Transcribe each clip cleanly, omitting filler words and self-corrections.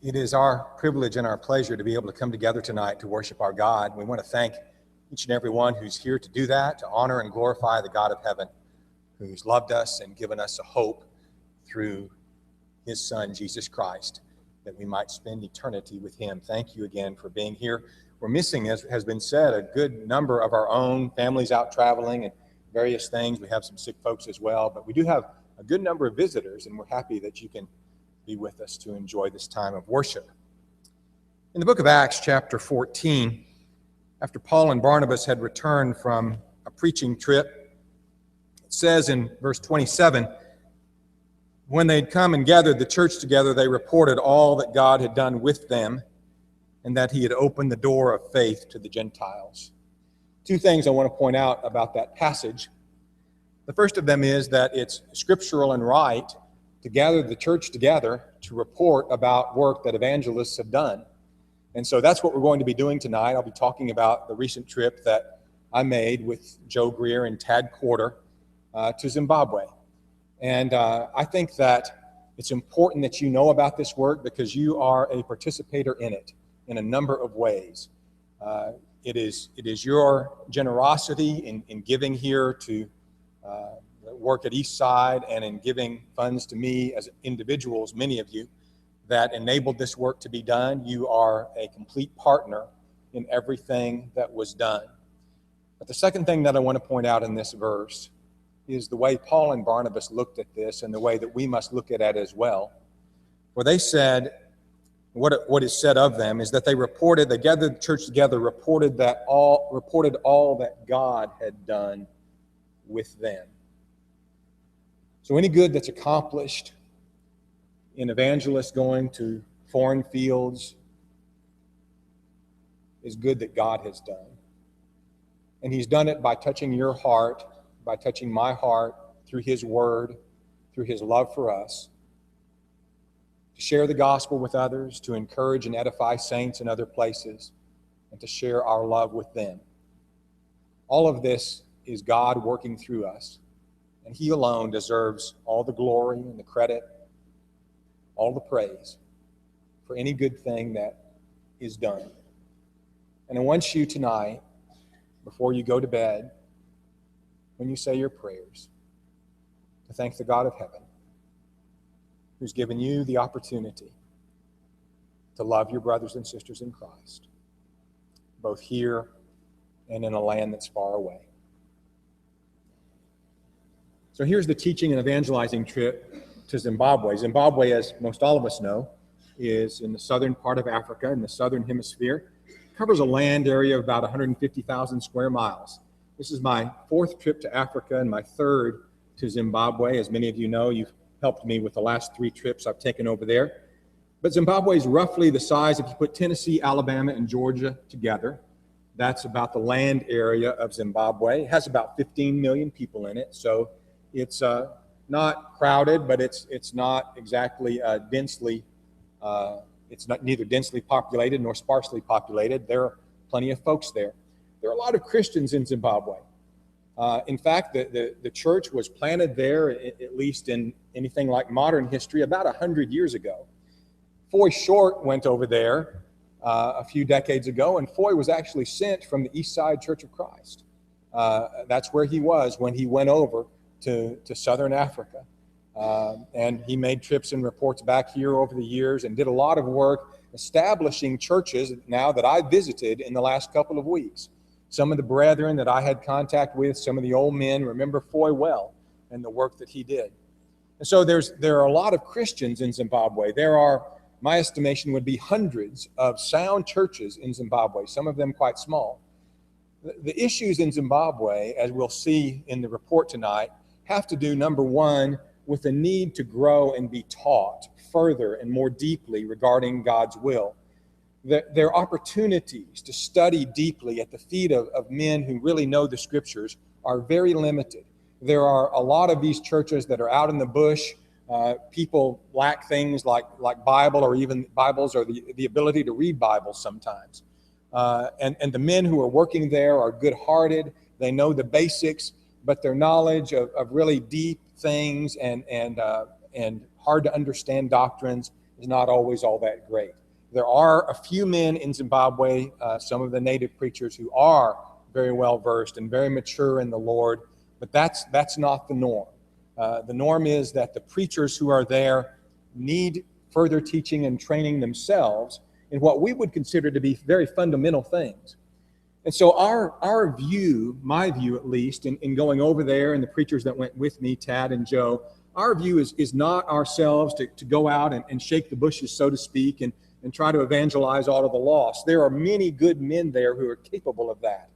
It is our privilege and our pleasure to be able to come together tonight to worship our God. We want to thank each and every one who's here to do that, to honor and glorify the God of heaven, who's loved us and given us a hope through his Son, Jesus Christ, that we might spend eternity with him. Thank you again for being here. We're missing, as has been said, a good number of our own families out traveling and various things. We have some sick folks as well, but we do have a good number of visitors, and we're happy that you can be with us to enjoy this time of worship. In the book of Acts, chapter 14, after Paul and Barnabas had returned from a preaching trip, it says in verse 27, when they'd come and gathered the church together, they reported all that God had done with them and that he had opened the door of faith to the Gentiles. Two things I want to point out about that passage. The first of them is that it's scriptural and right to gather the church together to report about work that evangelists have done. And so that's what we're going to be doing tonight. I'll be talking about the recent trip that I made with Joe Greer and Tad Corder to Zimbabwe. And I think that it's important that you know about this work because you are a participator in it in a number of ways. It is your generosity in giving here to work at Eastside and in giving funds to me as individuals, many of you, that enabled this work to be done. You are a complete partner in everything that was done. But the second thing that I want to point out in this verse is the way Paul and Barnabas looked at this and the way that we must look at it as well. Where they said, what is said of them is that they gathered the church together, reported all that God had done with them. So any good that's accomplished in evangelists going to foreign fields is good that God has done. And he's done it by touching your heart, by touching my heart through his word, through his love for us, to share the gospel with others, to encourage and edify saints in other places, and to share our love with them. All of this is God working through us. And he alone deserves all the glory and the credit, all the praise for any good thing that is done. And I want you tonight, before you go to bed, when you say your prayers, to thank the God of heaven who's given you the opportunity to love your brothers and sisters in Christ, both here and in a land that's far away. So here's the teaching and evangelizing trip to Zimbabwe. Zimbabwe, as most all of us know, is in the southern part of Africa, in the southern hemisphere. It covers a land area of about 150,000 square miles. This is my fourth trip to Africa and my third to Zimbabwe. As many of you know, you've helped me with the last 3 trips I've taken over there. But Zimbabwe is roughly the size, if you put Tennessee, Alabama, and Georgia together, that's about the land area of Zimbabwe. It has about 15 million people in it, so it's not crowded, but it's not exactly densely, it's not neither densely populated nor sparsely populated. There are plenty of folks there. There are a lot of Christians in Zimbabwe. In fact, the church was planted there, at least in anything like modern history, about 100 years ago. Foy Short went over there a few decades ago, and Foy was actually sent from the Eastside Church of Christ. That's where he was when he went over to southern Africa. And he made trips and reports back here over the years and did a lot of work establishing churches now that I visited in the last couple of weeks. Some of the brethren that I had contact with, some of the old men, remember Foy well and the work that he did. And so there are a lot of Christians in Zimbabwe. There are, my estimation would be, hundreds of sound churches in Zimbabwe, some of them quite small. The issues in Zimbabwe, as we'll see in the report tonight, have to do, number one, with the need to grow and be taught further and more deeply regarding God's will. Their opportunities to study deeply at the feet of men who really know the scriptures are very limited. There are a lot of these churches that are out in the bush. People lack things like Bible or even Bibles or the ability to read Bibles sometimes. And the men who are working there are good-hearted. They know the basics, but their knowledge of really deep things and hard to understand doctrines is not always all that great. There are a few men in Zimbabwe, some of the native preachers, who are very well versed and very mature in the Lord, but that's not the norm. The norm is that the preachers who are there need further teaching and training themselves in what we would consider to be very fundamental things. And so our view, my view at least, in going over there, and the preachers that went with me, Tad and Joe, our view is not ourselves to go out and shake the bushes, so to speak, and try to evangelize all of the lost. There are many good men there who are capable of that.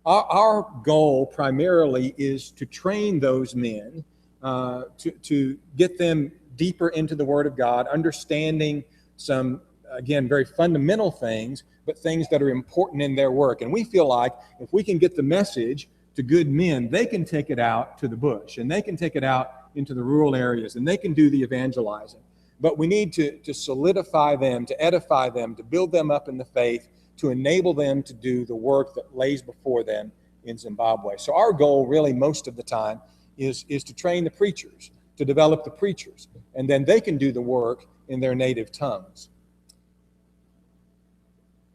Our goal primarily is to train those men, to get them deeper into the Word of God, understanding some, again, very fundamental things, but things that are important in their work. And we feel like if we can get the message to good men, they can take it out to the bush, and they can take it out into the rural areas, and they can do the evangelizing. But we need to solidify them, to edify them, to build them up in the faith, to enable them to do the work that lays before them in Zimbabwe. So our goal really most of the time is to train the preachers, to develop the preachers, and then they can do the work in their native tongues.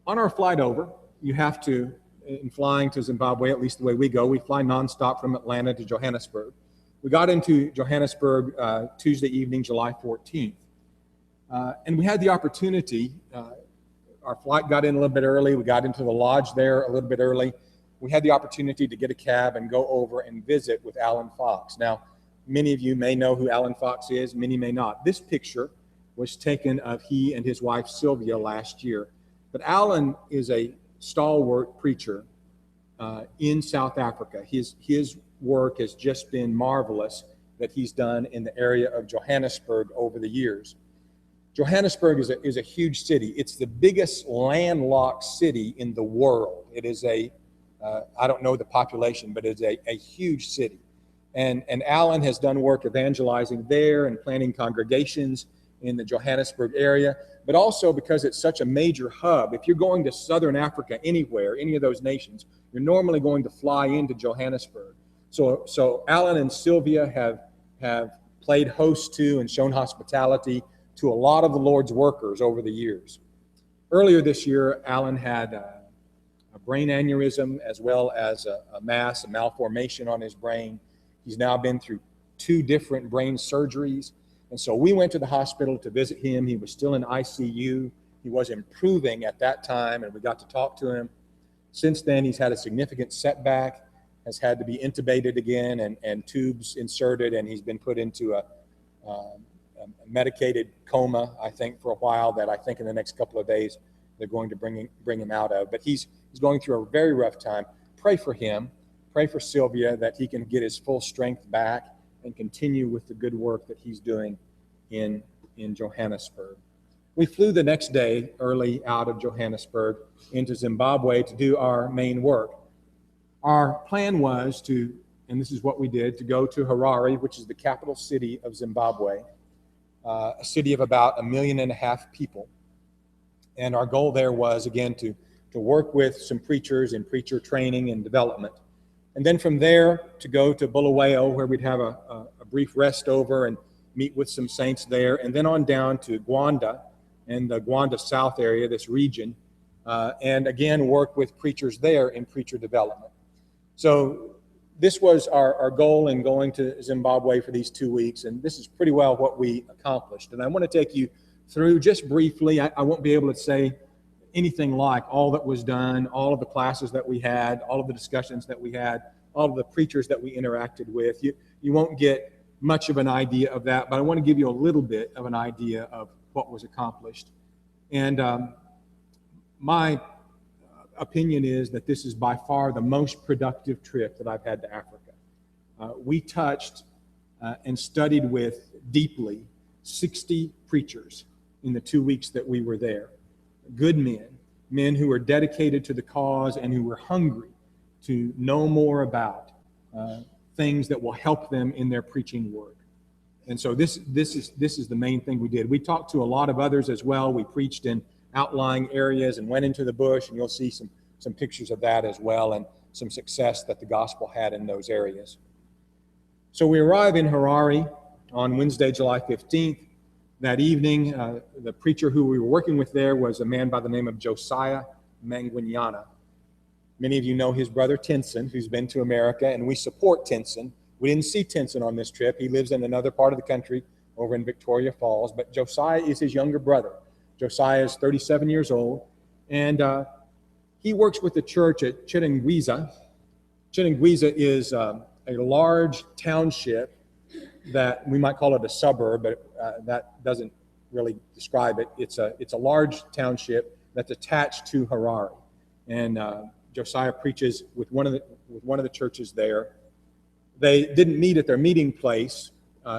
On our flight over, you have to, in flying to Zimbabwe, at least the way we go, we fly nonstop from Atlanta to Johannesburg. We got into Johannesburg Tuesday evening, July 14th. And we had the opportunity, our flight got in a little bit early. We got into the lodge there a little bit early. We had the opportunity to get a cab and go over and visit with Alan Fox. Now, many of you may know who Alan Fox is, many may not. This picture was taken of he and his wife Sylvia last year. But Alan is a stalwart preacher in South Africa. His work has just been marvelous that he's done in the area of Johannesburg over the years. Johannesburg is a huge city. It's the biggest landlocked city in the world. It is I don't know the population, but it's a huge city. And Alan has done work evangelizing there and planting congregations in the Johannesburg area, but also because it's such a major hub. If you're going to Southern Africa anywhere, any of those nations, you're normally going to fly into Johannesburg. So Alan and Sylvia have played host to and shown hospitality to a lot of the Lord's workers over the years. Earlier this year, Alan had a brain aneurysm as well as a malformation on his brain. He's now been through 2 different brain surgeries. And so we went to the hospital to visit him. He was still in ICU. He was improving at that time, and we got to talk to him. Since then, he's had a significant setback, has had to be intubated again and tubes inserted, and he's been put into a medicated coma, I think, for a while that I think in the next couple of days they're going to bring him out of. But he's going through a very rough time. Pray for him. Pray for Sylvia that he can get his full strength back and continue with the good work that he's doing in Johannesburg. We flew the next day early out of Johannesburg into Zimbabwe to do our main work. Our plan was to, and this is what we did, to go to Harare, which is the capital city of Zimbabwe, a city of about 1.5 million people. And our goal there was, again, to work with some preachers in preacher training and development. And then from there to go to Bulawayo, where we'd have a brief rest over and meet with some saints there, and then on down to Gwanda and the Gwanda South area, this region, and again work with preachers there in preacher development. So this was our goal in going to Zimbabwe for these 2 weeks, and this is pretty well what we accomplished. And I want to take you through just briefly. I won't be able to say anything like all that was done, all of the classes that we had, all of the discussions that we had, all of the preachers that we interacted with. You won't get much of an idea of that, but I want to give you a little bit of an idea of what was accomplished. And my opinion is that this is by far the most productive trip that I've had to Africa. We touched and studied with deeply 60 preachers in the 2 weeks that we were there. Good men who were dedicated to the cause and who were hungry to know more about things that will help them in their preaching work. And so this is the main thing we did. We talked to a lot of others as well. We preached in outlying areas and went into the bush, and you'll see some pictures of that as well, and some success that the gospel had in those areas. So we arrive in Harare on Wednesday, July 15th. that evening. The preacher who we were working with there was a man by the name of Josiah Manguignana. Many of you know his brother Tenson, who's been to America, and we support Tenson. We didn't see Tenson on this trip. He lives in another part of the country over in Victoria Falls, but Josiah is his younger brother. Josiah is 37 years old, and he works with the church at Chiringuiza. Chiringuiza is a large township that we might call it a suburb, but that doesn't really describe it. It's a large township that's attached to Harare, and Josiah preaches with one of the churches there. They didn't meet at their meeting place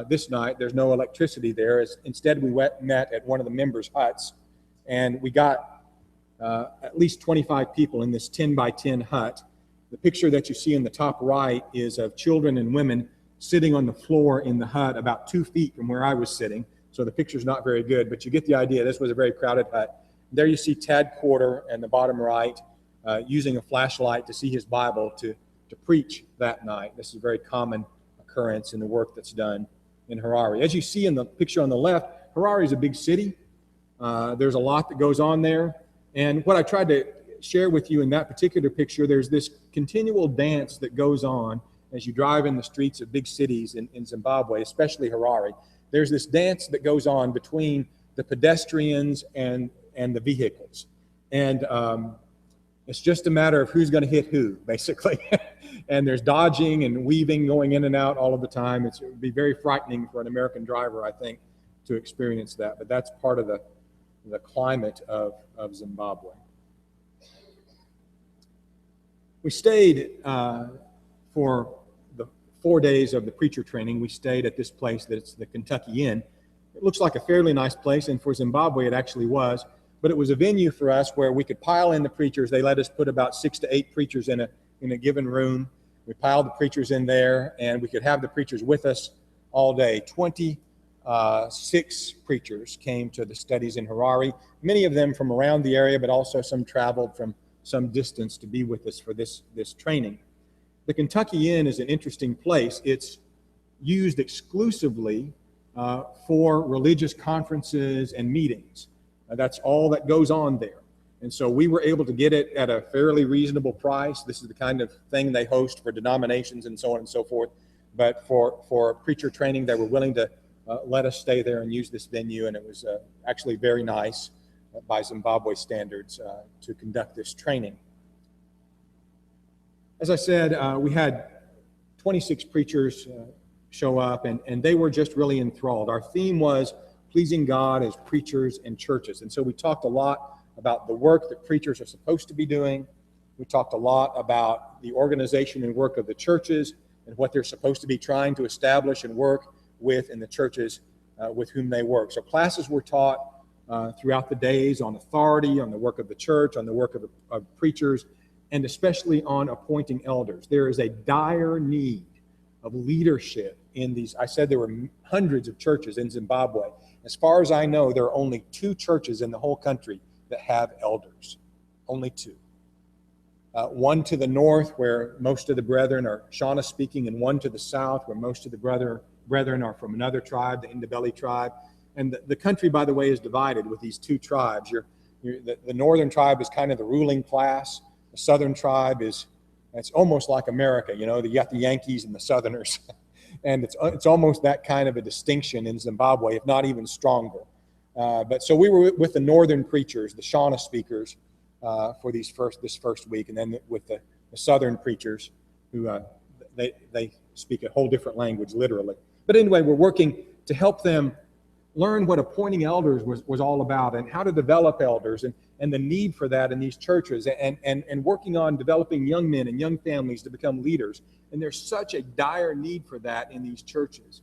this night. There's no electricity there. Instead, we met at one of the members' huts, and we got at least 25 people in this 10 by 10 hut. The picture that you see in the top right is of children and women sitting on the floor in the hut about 2 feet from where I was sitting. So the picture's not very good, but you get the idea. This was a very crowded hut. There you see Tad Quarter in the bottom right using a flashlight to see his Bible to preach that night. This is a very common occurrence in the work that's done in Harare. As you see in the picture on the left, Harare is a big city. There's a lot that goes on there. And what I tried to share with you in that particular picture, there's this continual dance that goes on as you drive in the streets of big cities in Zimbabwe, especially Harare. There's this dance that goes on between the pedestrians and the vehicles. And it's just a matter of who's going to hit who, basically. And there's dodging and weaving going in and out all of the time. It would be very frightening for an American driver, I think, to experience that. But that's part of the climate of Zimbabwe. We stayed for the 4 days of the preacher training. We stayed at this place that's the Kentucky Inn. It looks like a fairly nice place, and for Zimbabwe it actually was. But it was a venue for us where we could pile in the preachers. They let us put about 6 to 8 preachers in a given room. We piled the preachers in there, and we could have the preachers with us all day. 26 preachers came to the studies in Harare, many of them from around the area, but also some traveled from some distance to be with us for this training. The Kentucky Inn is an interesting place. It's used exclusively for religious conferences and meetings. That's all that goes on there. And so we were able to get it at a fairly reasonable price. This is the kind of thing they host for denominations and so on and so forth. But for preacher training, they were willing to let us stay there and use this venue, and it was actually very nice by Zimbabwe standards to conduct this training. As I said, we had 26 preachers show up, and they were just really enthralled. Our theme was pleasing God as preachers and churches. And so we talked a lot about the work that preachers are supposed to be doing. We talked a lot about the organization and work of the churches and what they're supposed to be trying to establish and work with in the churches with whom they work. So classes were taught throughout the days on authority, on the work of the church, on the work of preachers, and especially on appointing elders. There is a dire need of leadership in these. I said there were hundreds of churches in Zimbabwe. As far as I know, there are only 2 churches in the whole country that have elders. Only 2. One to the north, where most of the brethren are Shona speaking, and one to the south, where most of the brethren are from another tribe, the Ndebele tribe. And the country, by the way, is divided with these 2 tribes. The northern tribe is kind of the ruling class. The southern tribe it's almost like America, you got the Yankees and the Southerners. And it's almost that kind of a distinction in Zimbabwe, if not even stronger. But so we were with the northern preachers, the Shona speakers, for this first week, and then with the southern preachers, who they speak a whole different language, literally. But anyway, we're working to help them learn what appointing elders was all about, and how to develop elders, and the need for that in these churches, and working on developing young men and young families to become leaders. And there's such a dire need for that in these churches.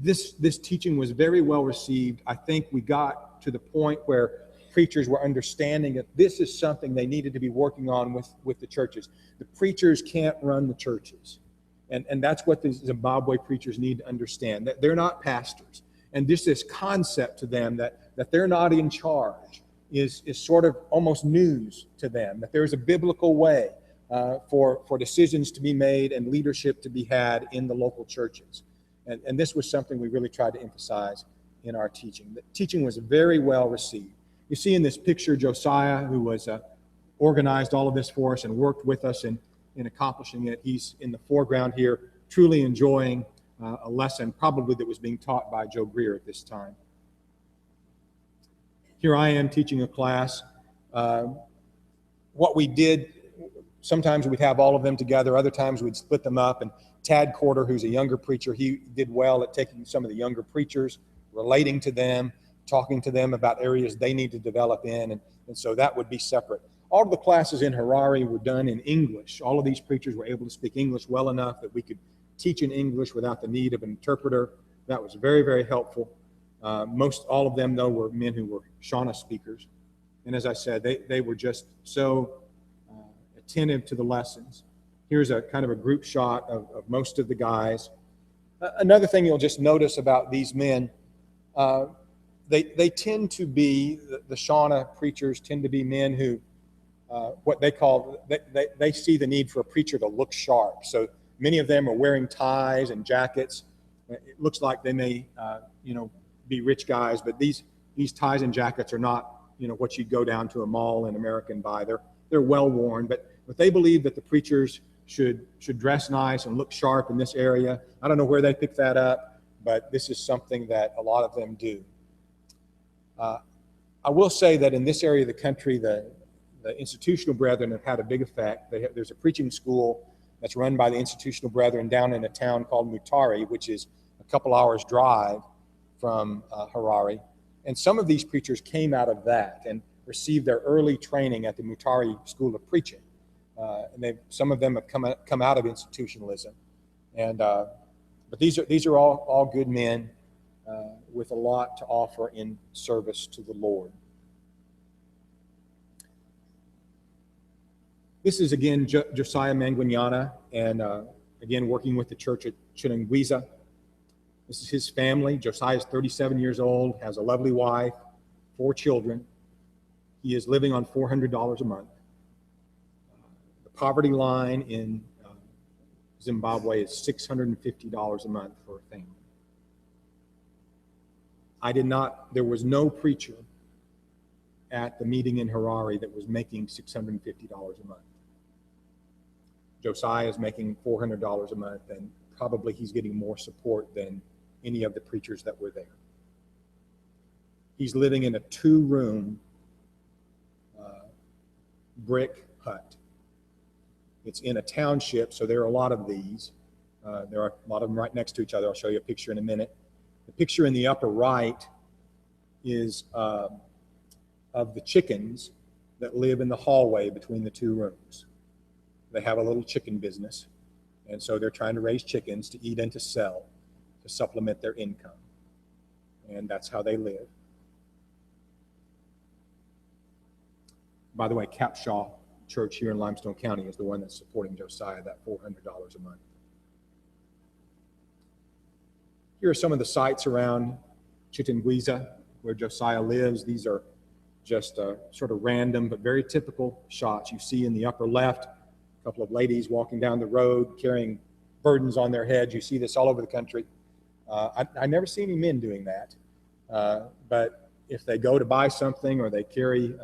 This teaching was very well received. I think we got to the point where preachers were understanding that this is something they needed to be working on with the churches. The preachers can't run the churches. And that's what the Zimbabwe preachers need to understand, that they're not pastors. And this concept to them that they're not in charge is sort of almost news to them, that there's a biblical way for decisions to be made and leadership to be had in the local churches. And this was something we really tried to emphasize in our teaching. The teaching was very well received. You see in this picture Josiah, who was organized all of this for us and worked with us in accomplishing it. He's in the foreground here, truly enjoying a lesson probably that was being taught by Joe Greer at this time. Here I am teaching a class. What we did, sometimes we'd have all of them together, other times we'd split them up, and Tad Corder, who's a younger preacher, he did well at taking some of the younger preachers, relating to them, talking to them about areas they need to develop in, and so that would be separate. All of the classes in Harare were done in English. All of these preachers were able to speak English well enough that we could teach in English without the need of an interpreter. That was very, very helpful. Most all of them, though, were men who were Shona speakers. And as I said, they were just so attentive to the lessons. Here's a kind of a group shot of most of the guys. Another thing you'll just notice about these men, they tend to be, the Shona preachers tend to be men who, what they call, they see the need for a preacher to look sharp. So many of them are wearing ties and jackets. It looks like they may, be rich guys, but these ties and jackets are not, what you'd go down to a mall in America and buy. They're well worn, but they believe that the preachers should dress nice and look sharp in this area. I don't know where they picked that up, but this is something that a lot of them do. I will say that in this area of the country, the institutional brethren have had a big effect. There's a preaching school that's run by the institutional brethren down in a town called Mutare, which is a couple hours drive from Harare. And some of these preachers came out of that and received their early training at the Mutare School of Preaching. And some of them have come out of institutionalism. And but these are all good men with a lot to offer in service to the Lord. This is again Josiah Manguignana, and again working with the church at Chinanguiza. This is his family. Josiah is 37 years old, has a lovely wife, 4 children. He is living on $400 a month. The poverty line in Zimbabwe is $650 a month for a family. There was no preacher at the meeting in Harare that was making $650 a month. Josiah is making $400 a month, and probably he's getting more support than any of the preachers that were there. He's living in a 2-room brick hut. It's in a township, so there are a lot of these. There are a lot of them right next to each other. I'll show you a picture in a minute. The picture in the upper right is of the chickens that live in the hallway between the 2 rooms. They have a little chicken business, and so they're trying to raise chickens to eat and to sell to supplement their income. And that's how they live. By the way, Capshaw Church here in Limestone County is the one that's supporting Josiah, that $400 a month. Here are some of the sites around Chitanguiza where Josiah lives. These are just sort of random but very typical shots. You see in the upper left a couple of ladies walking down the road carrying burdens on their heads. You see this all over the country. I never see any men doing that, but if they go to buy something or they carry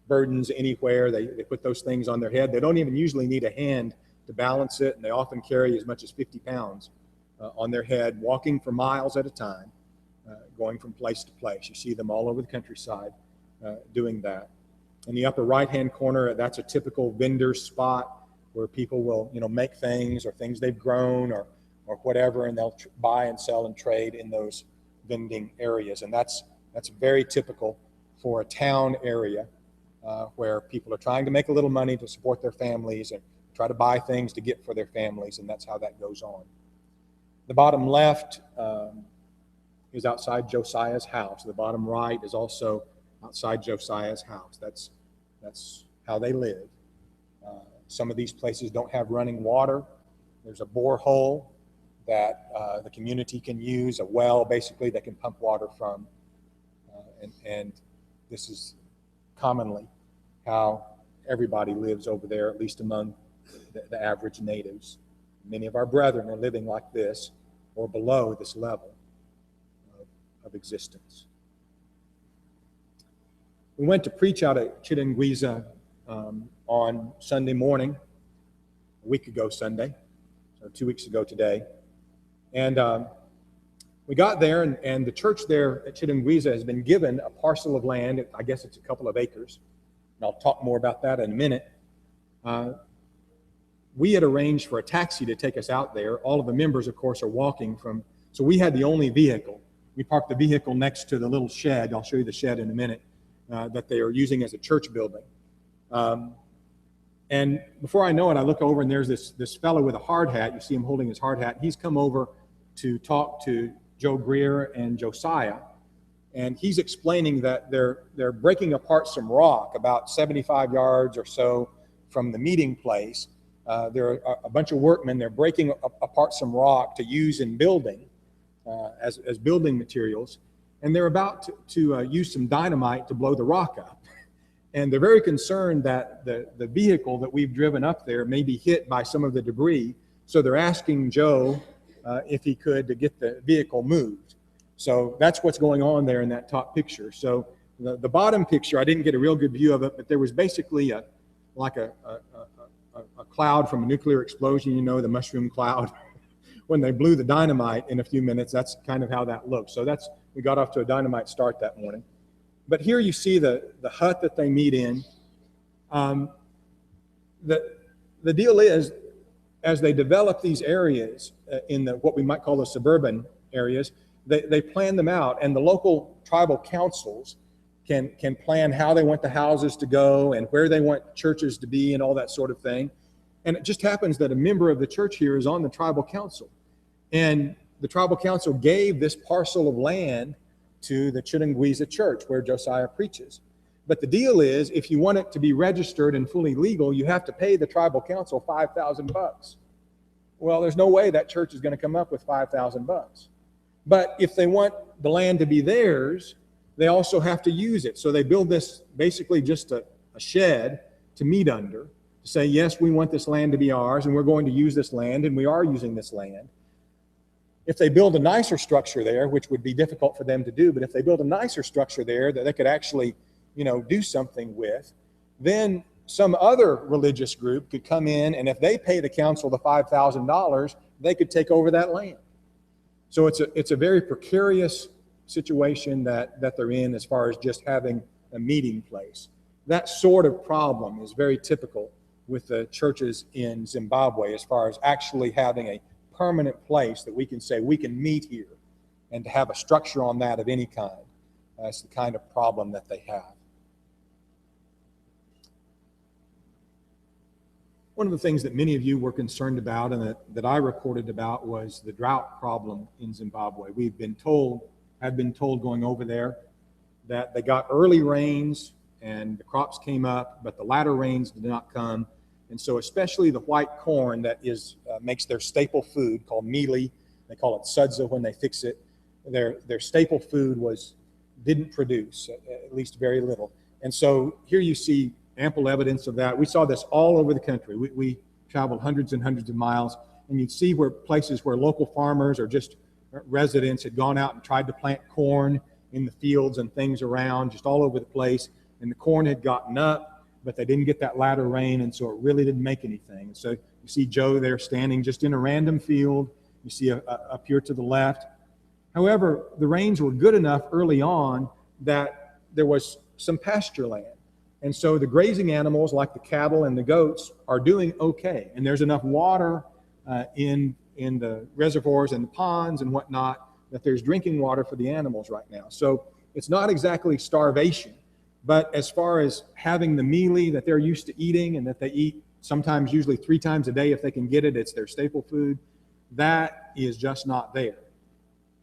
burdens anywhere, they put those things on their head. They don't even usually need a hand to balance it, and they often carry as much as 50 pounds on their head, walking for miles at a time, going from place to place. You see them all over the countryside doing that. In the upper right-hand corner, that's a typical vendor spot where people will, make things or things they've grown or whatever, and they'll buy and sell and trade in those vending areas. And that's very typical for a town area where people are trying to make a little money to support their families and try to buy things to get for their families, and that's how that goes on. The bottom left is outside Josiah's house. The bottom right is also outside Josiah's house. That's how they live. Some of these places don't have running water. There's a borehole that the community can use, a well basically that can pump water from. And this is commonly how everybody lives over there, at least among the average natives. Many of our brethren are living like this or below this level of existence. We went to preach out at Chitangwiza on Sunday morning, a week ago Sunday, so 2 weeks ago today. And we got there, and the church there at Chitangwiza has been given a parcel of land. I guess it's a couple of acres. And I'll talk more about that in a minute. We had arranged for a taxi to take us out there. All of the members, of course, are walking from, so we had the only vehicle. We parked the vehicle next to the little shed. I'll show you the shed in a minute, that they are using as a church building. And before I know it, I look over and there's this fellow with a hard hat. You see him holding his hard hat. He's come over to talk to Joe Greer and Josiah. And he's explaining that they're breaking apart some rock about 75 yards or so from the meeting place. There are a bunch of workmen. They're breaking apart some rock to use in building as building materials. And they're about to use some dynamite to blow the rock up. And they're very concerned that the vehicle that we've driven up there may be hit by some of the debris. So they're asking Joe if he could to get the vehicle moved. So that's what's going on there in that top picture. So the bottom picture, I didn't get a real good view of it, but there was basically like a cloud from a nuclear explosion, you know, the mushroom cloud. When they blew the dynamite in a few minutes, that's kind of how that looked. So we got off to a dynamite start that morning. But here you see the hut that they meet in. The deal is, as they develop these areas in what we might call the suburban areas, they plan them out, and the local tribal councils can plan how they want the houses to go and where they want churches to be and all that sort of thing. And it just happens that a member of the church here is on the tribal council. And the tribal council gave this parcel of land to the Chitangwiza church where Josiah preaches. But the deal is, if you want it to be registered and fully legal, you have to pay the tribal council $5,000. Well, there's no way that church is going to come up with $5,000. But if they want the land to be theirs, they also have to use it. So they build this basically just a shed to meet under, to say, yes, we want this land to be ours, and we're going to use this land, and we are using this land. If they build a nicer structure there, which would be difficult for them to do, but if they build a nicer structure there that they could actually, do something with, then some other religious group could come in, and if they pay the council the $5,000, they could take over that land. So it's a very precarious situation that they're in as far as just having a meeting place. That sort of problem is very typical with the churches in Zimbabwe as far as actually having a permanent place that we can say we can meet here, and to have a structure on that of any kind. That's the kind of problem that they have. One of the things that many of you were concerned about and that I reported about was the drought problem in Zimbabwe. Had been told going over there that they got early rains and the crops came up, but the latter rains did not come. And so especially the white corn that makes their staple food called mealie, they call it sudza when they fix it, their staple food didn't produce, at least very little. And so here you see ample evidence of that. We saw this all over the country. We traveled hundreds and hundreds of miles, and you'd see places where local farmers or just residents had gone out and tried to plant corn in the fields and things around, just all over the place, and the corn had gotten up, but they didn't get that latter rain, and so it really didn't make anything. So you see Joe there standing just in a random field. You see up here to the left. However, the rains were good enough early on that there was some pasture land. And so the grazing animals, like the cattle and the goats, are doing okay. And there's enough water in the reservoirs and the ponds and whatnot that there's drinking water for the animals right now. So it's not exactly starvation. But as far as having the mealie that they're used to eating and that they eat sometimes usually 3 times a day if they can get it, it's their staple food, that is just not there.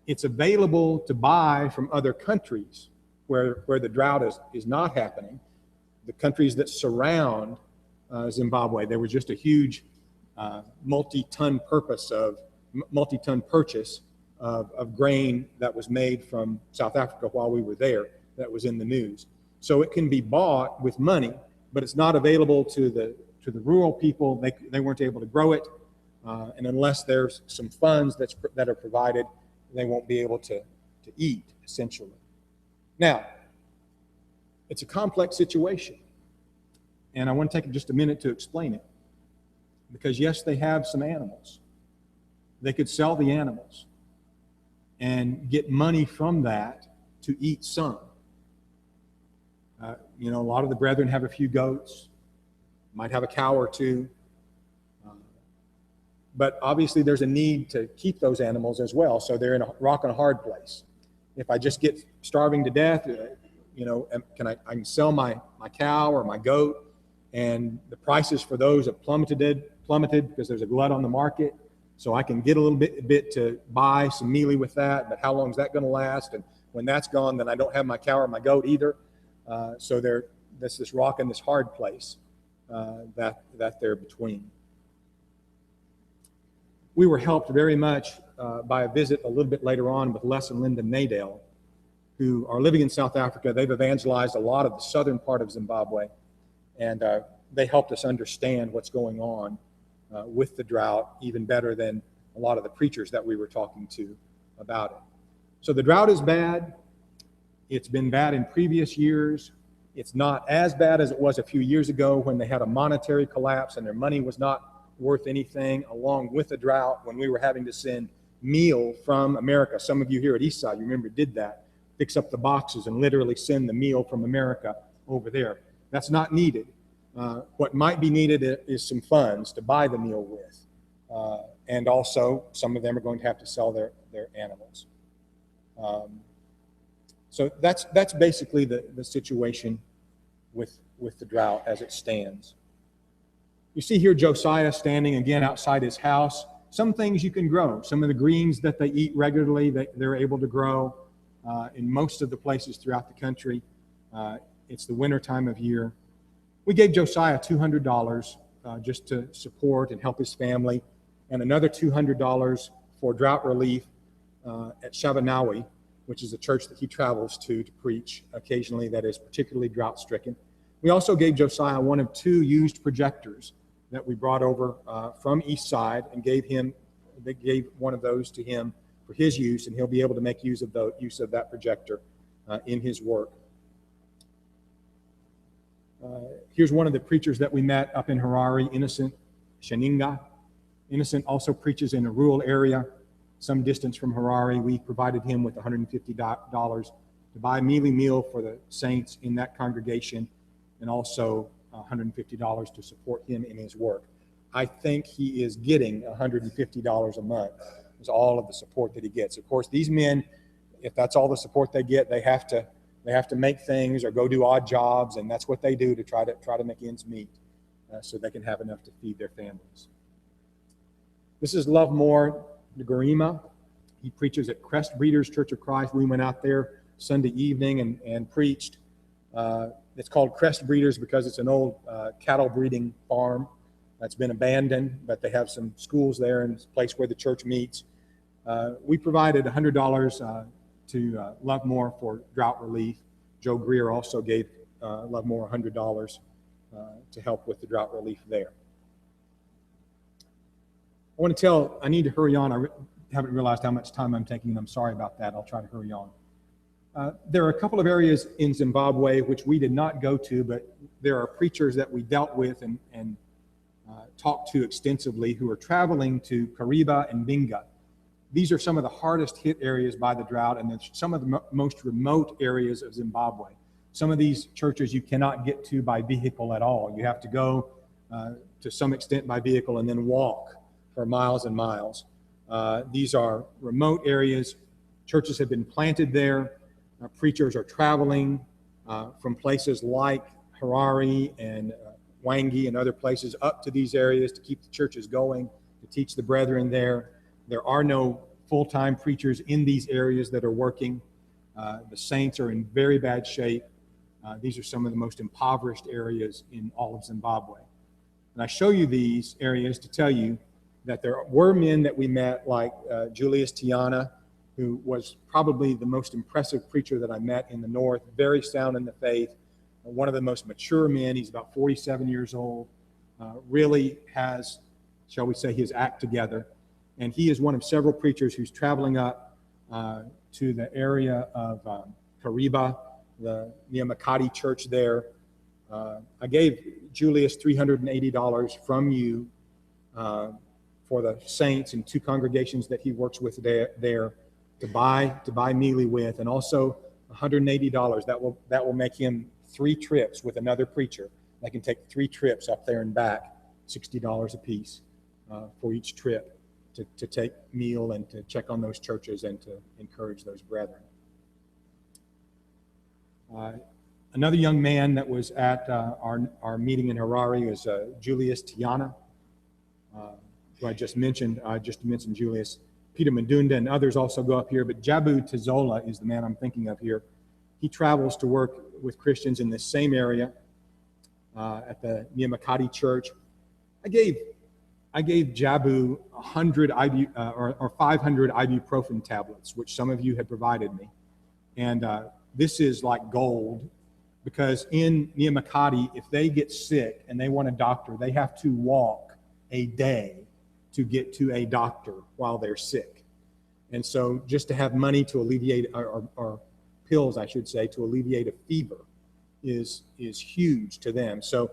It's available to buy from other countries where the drought is not happening. The countries that surround Zimbabwe, there was just a huge multi-ton purchase of grain that was made from South Africa while we were there that was in the news. So it can be bought with money, but it's not available to the rural people. They weren't able to grow it. And unless there's some funds that are provided, they won't be able to eat, essentially. Now, it's a complex situation. And I want to take just a minute to explain it. Because yes, they have some animals. They could sell the animals and get money from that to eat some. A lot of the brethren have a few goats, might have a cow or two. But obviously there's a need to keep those animals as well. So they're in a rock and a hard place. If I just get starving to death, I can sell my cow or my goat, and the prices for those have plummeted because there's a glut on the market. So I can get a little bit to buy some mealie with that, but how long is that going to last? And when that's gone, then I don't have my cow or my goat either. So there's this rock and this hard place that they're between. We were helped very much by a visit a little bit later on with Les and Linda Nadell, who are living in South Africa. They've evangelized a lot of the southern part of Zimbabwe, and they helped us understand what's going on with the drought even better than a lot of the preachers that we were talking to about it. So the drought is bad. It's been bad in previous years. It's not as bad as it was a few years ago when they had a monetary collapse and their money was not worth anything, along with the drought, when we were having to send meal from America. Some of you here at Eastside, you remember, did that. Fix up the boxes and literally send the meal from America over there. That's not needed. What might be needed is some funds to buy the meal with. And also, some of them are going to have to sell their animals. So that's basically the situation with the drought as it stands. You see here Josiah standing again outside his house. Some things you can grow. Some of the greens that they eat regularly, they're able to grow in most of the places throughout the country. It's the winter time of year. We gave Josiah $200 just to support and help his family, and another $200 for drought relief at Shabanawi, which is a church that he travels to preach occasionally that is particularly drought-stricken. We also gave Josiah one of 2 used projectors that we brought over from Eastside, and they gave one of those to him for his use, and he'll be able to make use of that projector in his work. Here's one of the preachers that we met up in Harare, Innocent Shaninga. Innocent also preaches in a rural area, some distance from Harare. We provided him with $150 to buy mealie meal for the saints in that congregation, and also $150 to support him in his work. I think he is getting $150 a month. Is all of the support that he gets. Of course, these men, if that's all the support they get, they have to make things or go do odd jobs, and that's what they do to try to make ends meet, so they can have enough to feed their families. This is Lovemore Garima. He preaches at Crest Breeders Church of Christ. We went out there Sunday evening and preached. It's called Crest Breeders because it's an old cattle breeding farm that's been abandoned, but they have some schools there and it's a place where the church meets. We provided $100 to Lovemore for drought relief. Joe Greer also gave Lovemore $100 to help with the drought relief there. I need to hurry on. I haven't realized how much time I'm taking, and I'm sorry about that. I'll try to hurry on. There are a couple of areas in Zimbabwe which we did not go to, but there are preachers that we dealt with and talked to extensively who are traveling to Kariba and Binga. These are some of the hardest hit areas by the drought, and it's some of the most remote areas of Zimbabwe. Some of these churches you cannot get to by vehicle at all. You have to go to some extent by vehicle and then walk for miles and miles. These are remote areas. Churches have been planted there. Preachers are traveling from places like Harare and Wangi and other places up to these areas to keep the churches going, to teach the brethren there. There are no full-time preachers in these areas that are working. The saints are in very bad shape. These are some of the most impoverished areas in all of Zimbabwe. And I show you these areas to tell you that there were men that we met, like Julius Tiana, who was probably the most impressive preacher that I met in the north, very sound in the faith, one of the most mature men. He's about 47 years old, really has shall we say, his act together. And he is one of several preachers who's traveling up to the area of Kariba, the Nehemiah church there. I gave Julius $380 from you for the saints and 2 congregations that he works with there to buy mealie with, and also $180. That will make him 3 trips with another preacher. They can take 3 trips up there and back, $60 a piece for each trip to take meal and to check on those churches and to encourage those brethren. Another young man that was at our meeting in Harare is Julius Tiana, who I just mentioned. I just mentioned Julius. Peter Madunda and others also go up here, but Jabu Tizola is the man I'm thinking of here. He travels to work with Christians in this same area at the Nehemiah church. I gave Jabu 100 or 500 ibuprofen tablets, which some of you had provided me, and this is like gold, because in Nehemiah, if they get sick and they want a doctor, they have to walk a day to get to a doctor while they're sick. And so just to have money to alleviate, or pills, I should say, to alleviate a fever is huge to them. So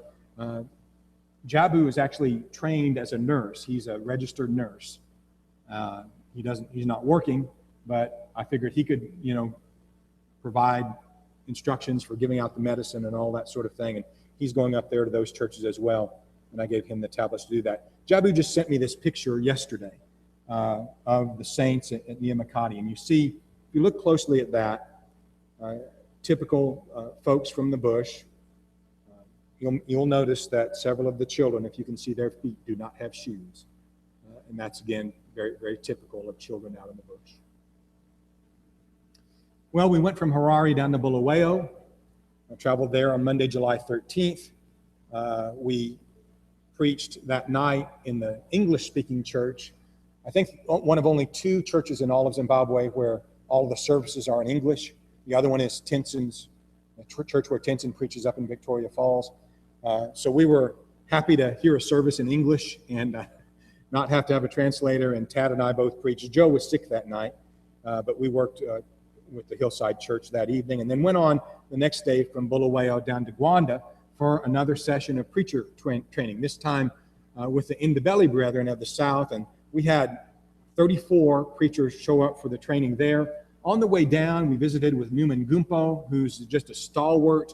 Jabu is actually trained as a nurse. He's a registered nurse. He's not working, but I figured he could, provide instructions for giving out the medicine and all that sort of thing. And he's going up there to those churches as well. And I gave him the tablets to do that. Jabu just sent me this picture yesterday of the saints at Nehemiah. And you see, if you look closely at that, typical folks from the bush, you'll notice that several of the children, if you can see their feet, do not have shoes. And that's, again, very, very typical of children out in the bush. Well, we went from Harare down to Bulawayo. I traveled there on Monday, July 13th. We preached that night in the English-speaking church. I think one of only 2 churches in all of Zimbabwe where all of the services are in English. The other one is Tenson's, the church where Tenson preaches up in Victoria Falls. So we were happy to hear a service in English and not have to have a translator, and Tad and I both preached. Joe was sick that night, but we worked with the Hillside Church that evening, and then went on the next day from Bulawayo down to Gwanda for another session of preacher training, this time with the Indabelli Brethren of the South. And we had 34 preachers show up for the training there. On the way down, we visited with Newman Gumpo, who's just a stalwart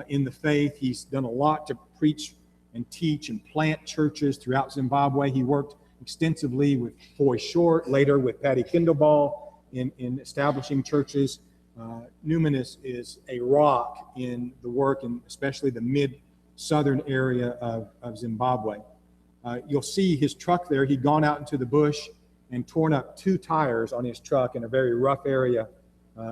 in the faith. He's done a lot to preach and teach and plant churches throughout Zimbabwe. He worked extensively with Foy Short, later with Patty Kindleball in establishing churches. Newman is a rock in the work, and especially the mid-southern area of Zimbabwe. You'll see his truck there. He'd gone out into the bush and torn up 2 tires on his truck in a very rough area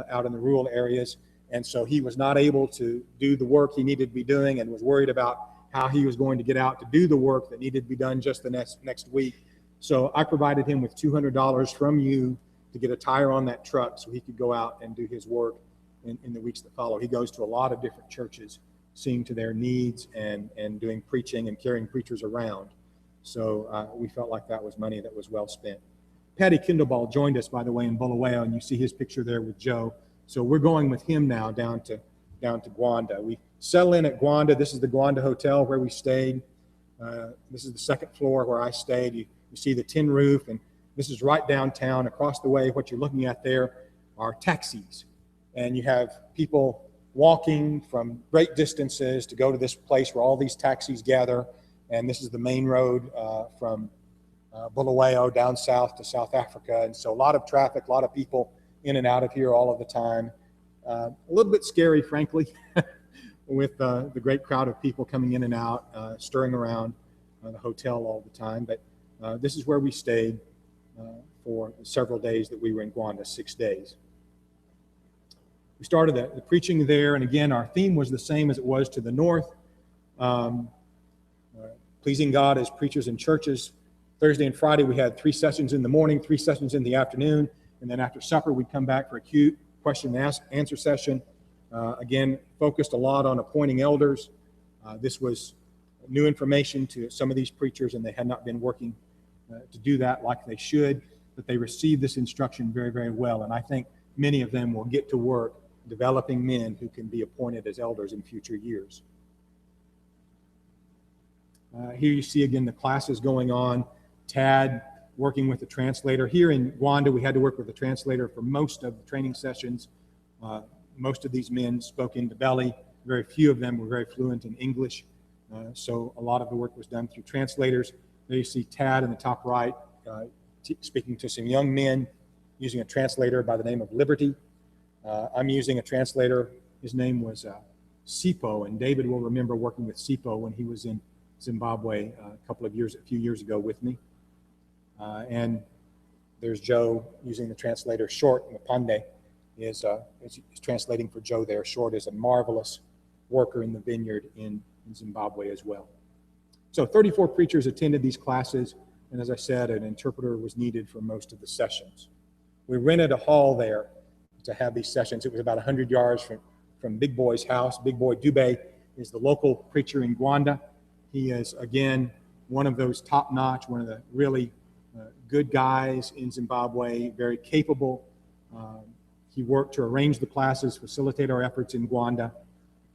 out in the rural areas. And so he was not able to do the work he needed to be doing, and was worried about how he was going to get out to do the work that needed to be done just the next week. So I provided him with $200 from you to get a tire on that truck so he could go out and do his work in the weeks that follow. He goes to a lot of different churches, seeing to their needs and doing preaching and carrying preachers around. So we felt like that was money that was well spent. Patty Kindleball joined us, by the way, in Bulawayo, and you see his picture there with Joe. So we're going with him now down to Gwanda. We settle in at Gwanda. This is the Gwanda Hotel where we stayed. This is the 2nd floor where I stayed. You see the tin roof, and this is right downtown. Across the way, what you're looking at there are taxis. And you have people walking from great distances to go to this place where all these taxis gather. And this is the main road from Bulawayo down south to South Africa. And so a lot of traffic, a lot of people in and out of here all of the time. A little bit scary, frankly, with the great crowd of people coming in and out, stirring around the hotel all the time. But this is where we stayed for several days that we were in Gwanda, 6 days. We started the preaching there, and again, our theme was the same as it was to the north. Pleasing God as preachers in churches. Thursday and Friday, we had 3 sessions in the morning, 3 sessions in the afternoon, and then after supper, we'd come back for a question and answer session. Again, focused a lot on appointing elders. This was new information to some of these preachers, and they had not been working to do that like they should, but they received this instruction very, very well. And I think many of them will get to work developing men who can be appointed as elders in future years. Here you see again the classes going on. Tad working with the translator. Here in Gwanda, we had to work with the translator for most of the training sessions. Most of these men spoke Ndebele. Very few of them were very fluent in English. So a lot of the work was done through translators. There you see Tad in the top right speaking to some young men using a translator by the name of Liberty. I'm using a translator. His name was Sipo, and David will remember working with Sipo when he was in Zimbabwe a few years ago with me. And there's Joe using the translator. Short Mpande is translating for Joe there. Short is a marvelous worker in the vineyard in Zimbabwe as well. So 34 preachers attended these classes, and as I said, an interpreter was needed for most of the sessions. We rented a hall there to have these sessions. It was about 100 yards from Big Boy's house. Big Boy Dube is the local preacher in Gwanda. He is, again, one of those top-notch, one of the really good guys in Zimbabwe, very capable. He worked to arrange the classes, facilitate our efforts in Gwanda.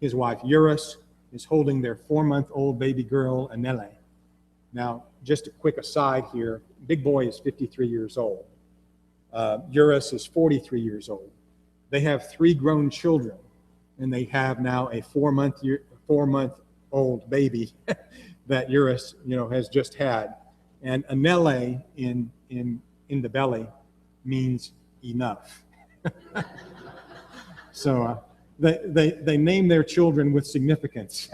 His wife, Eurus, is holding their 4-month-old baby girl, Anele. Now, just a quick aside here, Big Boy is 53 years old. Eurus is 43 years old. They have 3 grown children, and they have now a 4-month-old baby that Eurus, has just had. And Anele in Ndebele means enough. So they name their children with significance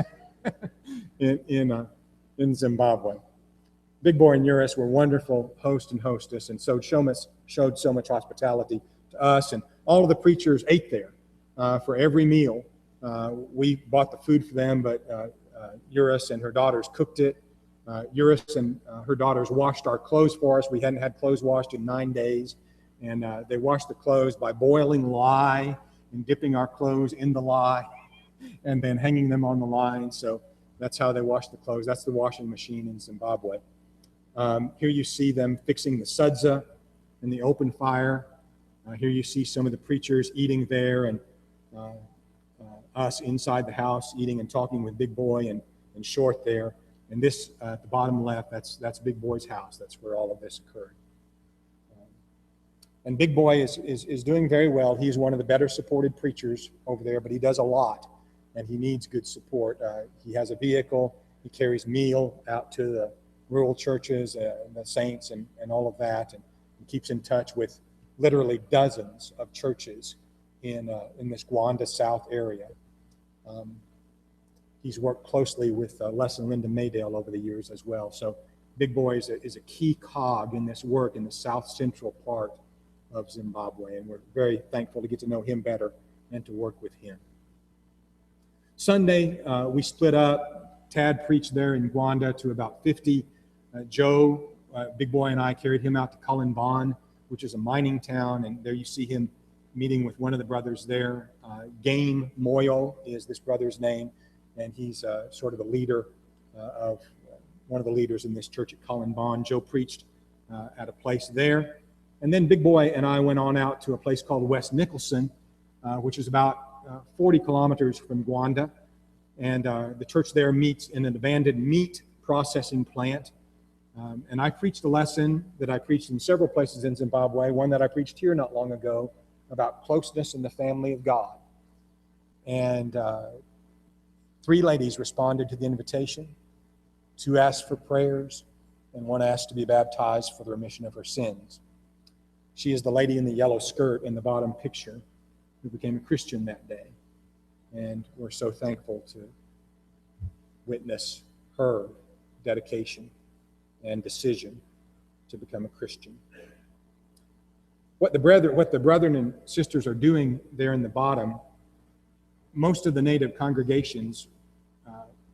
in Zimbabwe. Big Boy and Eurus were wonderful host and hostess, and so showed so much hospitality to us. And all of the preachers ate there for every meal. We bought the food for them, but Eurus and her daughters cooked it. Eurus and her daughters washed our clothes for us. We hadn't had clothes washed in 9 days. And they washed the clothes by boiling lye and dipping our clothes in the lye and then hanging them on the line. So that's how they wash the clothes. That's the washing machine in Zimbabwe. Here you see them fixing the sudza in the open fire. Here you see some of the preachers eating there, and us inside the house eating and talking with Big Boy and Short there. And this at the bottom left, that's Big Boy's house. That's where all of this occurred. And Big Boy is doing very well. He's one of the better supported preachers over there, but he does a lot, and he needs good support. He has a vehicle. He carries meal out to the rural churches, and the saints, and all of that, and he keeps in touch with literally dozens of churches in this Gwanda South area. He's worked closely with Les and Linda Maydale over the years as well. So Big Boy is a key cog in this work in the south central part of Zimbabwe, and we're very thankful to get to know him better and to work with him. Sunday, we split up. Tad preached there in Gwanda to about 50. Joe, Big Boy, and I carried him out to Kalinban, which is a mining town, and there you see him meeting with one of the brothers there. Game Moyo is this brother's name, and he's sort of the leader of one of the leaders in this church at Kalinban. Joe preached at a place there. And then Big Boy and I went on out to a place called West Nicholson, which is about 40 kilometers from Gwanda. And the church there meets in an abandoned meat processing plant. And I preached a lesson that I preached in several places in Zimbabwe, one that I preached here not long ago about closeness in the family of God. And 3 ladies responded to the invitation. 2 asked for prayers, and 1 asked to be baptized for the remission of her sins. She is the lady in the yellow skirt in the bottom picture who became a Christian that day. And we're so thankful to witness her dedication and decision to become a Christian. What the brethren and sisters are doing there in the bottom, most of the native congregations,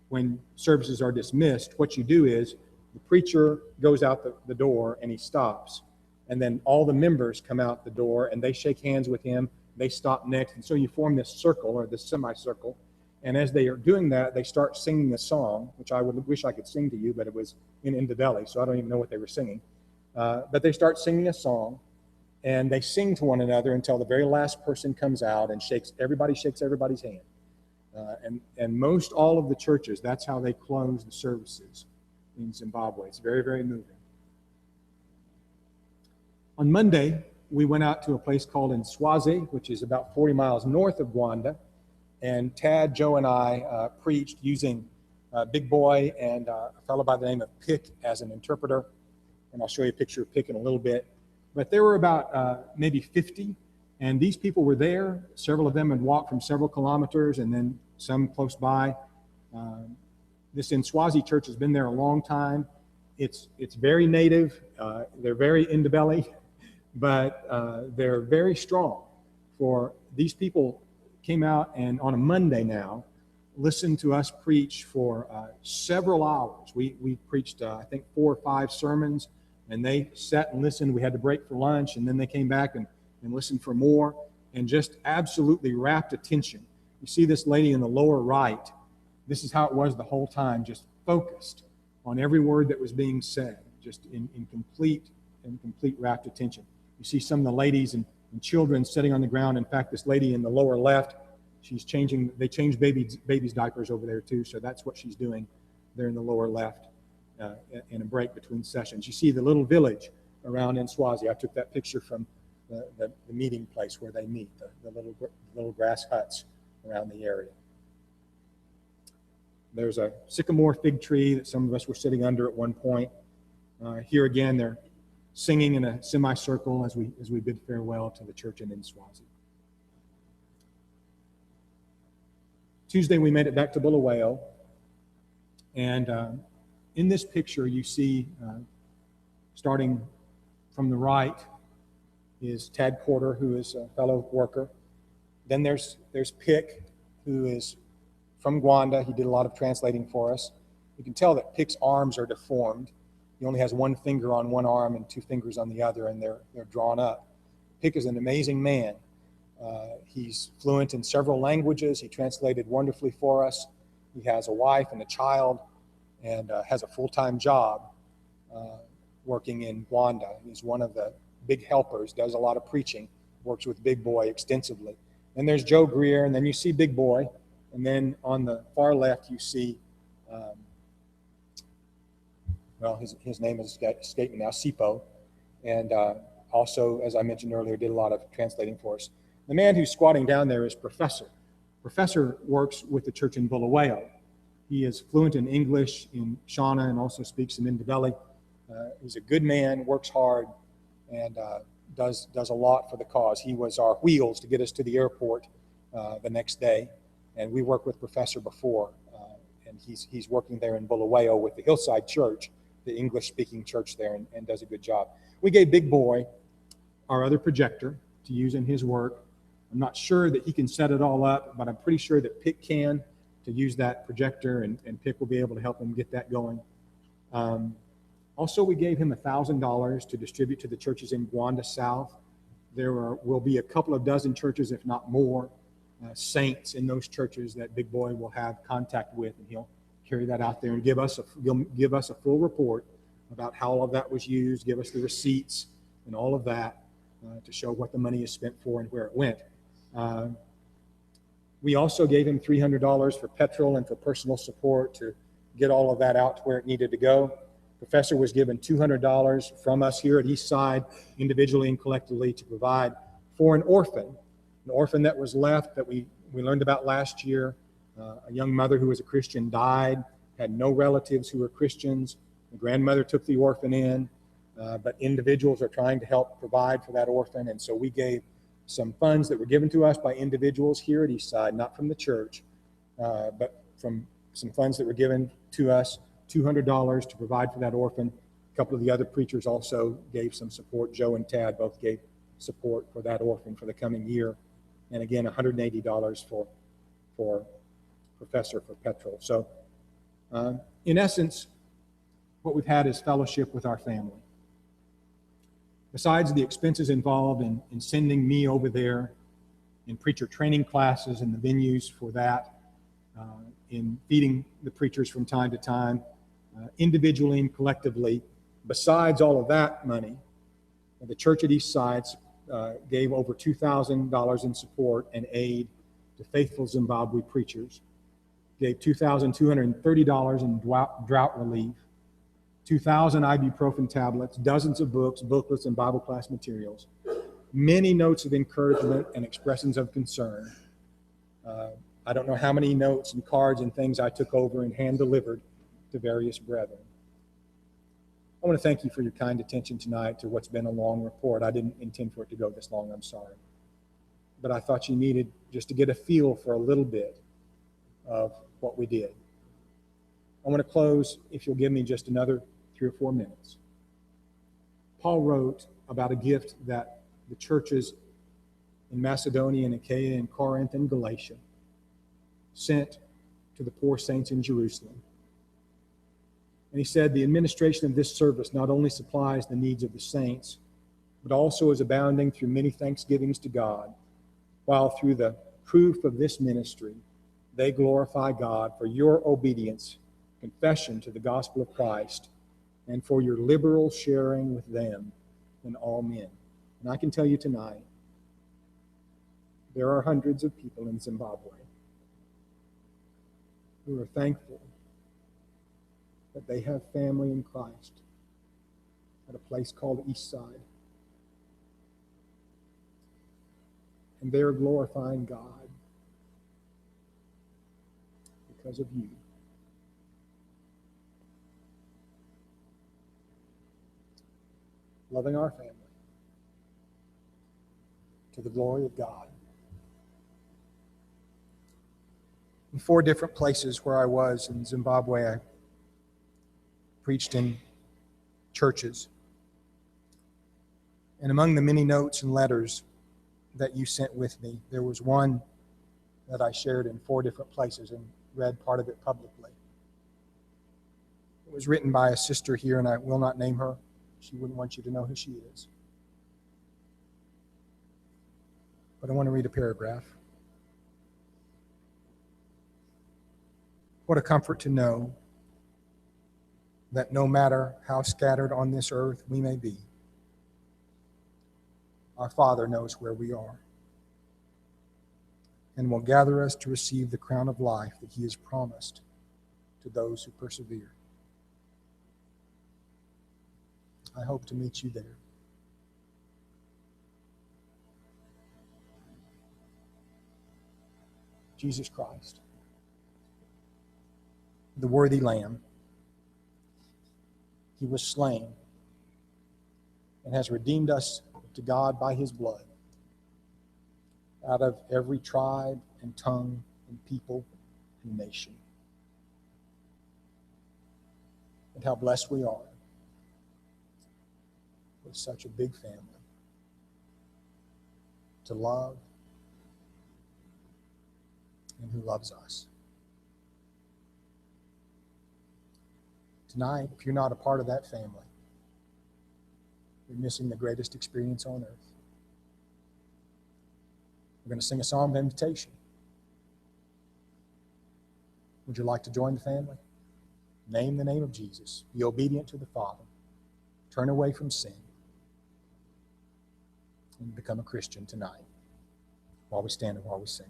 when services are dismissed, what you do is the preacher goes out the door and he stops. And then all the members come out the door and they shake hands with him. They stop next. And so you form this circle or this semicircle. And as they are doing that, they start singing a song, which I would wish I could sing to you, but it was in Indiveli, so I don't even know what they were singing. But they start singing a song, and they sing to one another until the very last person comes out and shakes everybody's hand. And most all of the churches, that's how they close the services in Zimbabwe. It's very, very moving. On Monday, we went out to a place called Nswazi, which is about 40 miles north of Gwanda. And Tad, Joe, and I preached using Big Boy and a fellow by the name of Pick as an interpreter. And I'll show you a picture of Pick in a little bit. But there were about maybe 50. And these people were there. Several of them had walked from several kilometers, and then some close by. This Nswazi church has been there a long time. It's very native. They're very Indiveli, but they're very strong. For these people came out and on a Monday now listened to us preach for several hours. We preached, I think, 4 or 5 sermons, and they sat and listened. We had to break for lunch, and then they came back and listened for more, and just absolutely rapt attention. You see this lady in the lower right. This is how it was the whole time, just focused on every word that was being said, just in complete rapt attention. You see some of the ladies and children sitting on the ground. In fact, this lady in the lower left, they changed babies' diapers over there too, so that's what she's doing there in the lower left in a break between sessions. You see the little village around Nswazi. I took that picture from the meeting place where they meet, the little grass huts around the area. There's a sycamore fig tree that some of us were sitting under at one point. Here again, they're singing in a semicircle as we bid farewell to the church in Nswazi. Tuesday, we made it back to Bulawayo. And in this picture, you see, starting from the right, is Tad Porter, who is a fellow worker. Then there's Pick, who is from Gwanda. He did a lot of translating for us. You can tell that Pick's arms are deformed. He only has 1 finger on one arm and 2 fingers on the other, and they're drawn up. Pick is an amazing man. He's fluent in several languages. He translated wonderfully for us. He has a wife and a child, and has a full-time job working in Gwanda. He's one of the big helpers, does a lot of preaching, works with Big Boy extensively. And there's Joe Greer, and then you see Big Boy, and then on the far left you see, his name is escaping me now, Sipo, and also, as I mentioned earlier, did a lot of translating for us. The man who's squatting down there is Professor. Professor works with the church in Bulawayo. He is fluent in English, in Shona, and also speaks some Indiveli. He's a good man, works hard, and does a lot for the cause. He was our wheels to get us to the airport the next day, and we worked with Professor before, and he's working there in Bulawayo with the Hillside Church, the English-speaking church there, and does a good job. We gave Big Boy our other projector to use in his work. I'm not sure that he can set it all up, but I'm pretty sure that Pick can, to use that projector, and Pick will be able to help him get that going. Also, we gave him $1,000 to distribute to the churches in Gwanda South. There will be a couple of dozen churches, if not more, saints in those churches that Big Boy will have contact with, and he'll carry that out there and give us a full report about how all of that was used, give us the receipts and all of that to show what the money is spent for and where it went. We also gave him $300 for petrol and for personal support to get all of that out to where it needed to go. Professor was given $200 from us here at Eastside, individually and collectively, to provide for an orphan that was left that we learned about last year. A young mother who was a Christian died, had no relatives who were Christians. The grandmother took the orphan in, but individuals are trying to help provide for that orphan, and so we gave some funds that were given to us by individuals here at Eastside, not from the church, but from some funds that were given to us, $200 to provide for that orphan. A couple of the other preachers also gave some support. Joe and Tad both gave support for that orphan for the coming year. And again, $180 for Professor for petrol. So in essence, what we've had is fellowship with our family. Besides the expenses involved in sending me over there in preacher training classes and the venues for that, in feeding the preachers from time to time, individually and collectively. Besides all of that money, the church at East Sides gave over $2,000 in support and aid to faithful Zimbabwe preachers, gave $2,230 in drought relief, 2,000 ibuprofen tablets, dozens of books, booklets, and Bible class materials, many notes of encouragement and expressions of concern. I don't know how many notes and cards and things I took over and hand-delivered to various brethren. I want to thank you for your kind attention tonight to what's been a long report. I didn't intend for it to go this long, I'm sorry. But I thought you needed just to get a feel for a little bit of what we did. I want to close, if you'll give me just another 3 or 4 minutes. Paul wrote about a gift that the churches in Macedonia and Achaia and Corinth and Galatia sent to the poor saints in Jerusalem. And he said, the administration of this service not only supplies the needs of the saints, but also is abounding through many thanksgivings to God, while through the proof of this ministry, they glorify God for your obedience, confession to the gospel of Christ, and for your liberal sharing with them in all men. And I can tell you tonight, there are hundreds of people in Zimbabwe who are thankful that they have family in Christ at a place called East Side. And they're glorifying God because of you. Loving our family to the glory of God. In 4 different places where I was in Zimbabwe, I preached in churches. And among the many notes and letters that you sent with me, there was one that I shared in 4 different places and read part of it publicly. It was written by a sister here, and I will not name her. She wouldn't want you to know who she is. But I want to read a paragraph. What a comfort to know that no matter how scattered on this earth we may be, our Father knows where we are and will gather us to receive the crown of life that He has promised to those who persevere. I hope to meet you there. Jesus Christ, the worthy Lamb, He was slain and has redeemed us to God by His blood out of every tribe and tongue and people and nation. And how blessed we are with such a big family to love and who loves us. Tonight, if you're not a part of that family, you're missing the greatest experience on earth. We're going to sing a song of invitation. Would you like to join the family? Name the name of Jesus. Be obedient to the Father. Turn away from sin. And become a Christian tonight while we stand and while we sing.